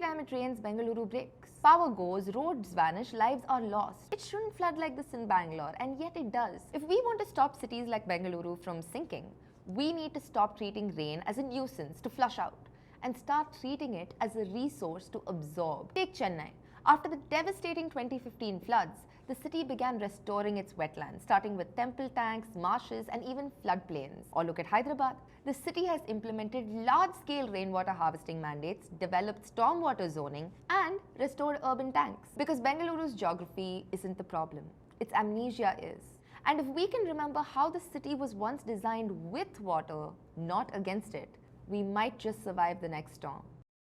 time it rains, Bengaluru breaks. Power goes, roads vanish, lives are lost. It shouldn't flood like this in Bangalore, and yet it does. If we want to stop cities like Bengaluru from sinking, we need to stop treating rain as a nuisance to flush out and start treating it as a resource to absorb. Take Chennai. After the devastating 2015 floods, the city began restoring its wetlands, starting with temple tanks, marshes, and even floodplains. Or look at Hyderabad. The city has implemented large-scale rainwater harvesting mandates, developed stormwater zoning, and restored urban tanks. Because Bengaluru's geography isn't the problem, its amnesia is. And if we can remember how the city was once designed with water, not against it, we might just survive the next storm.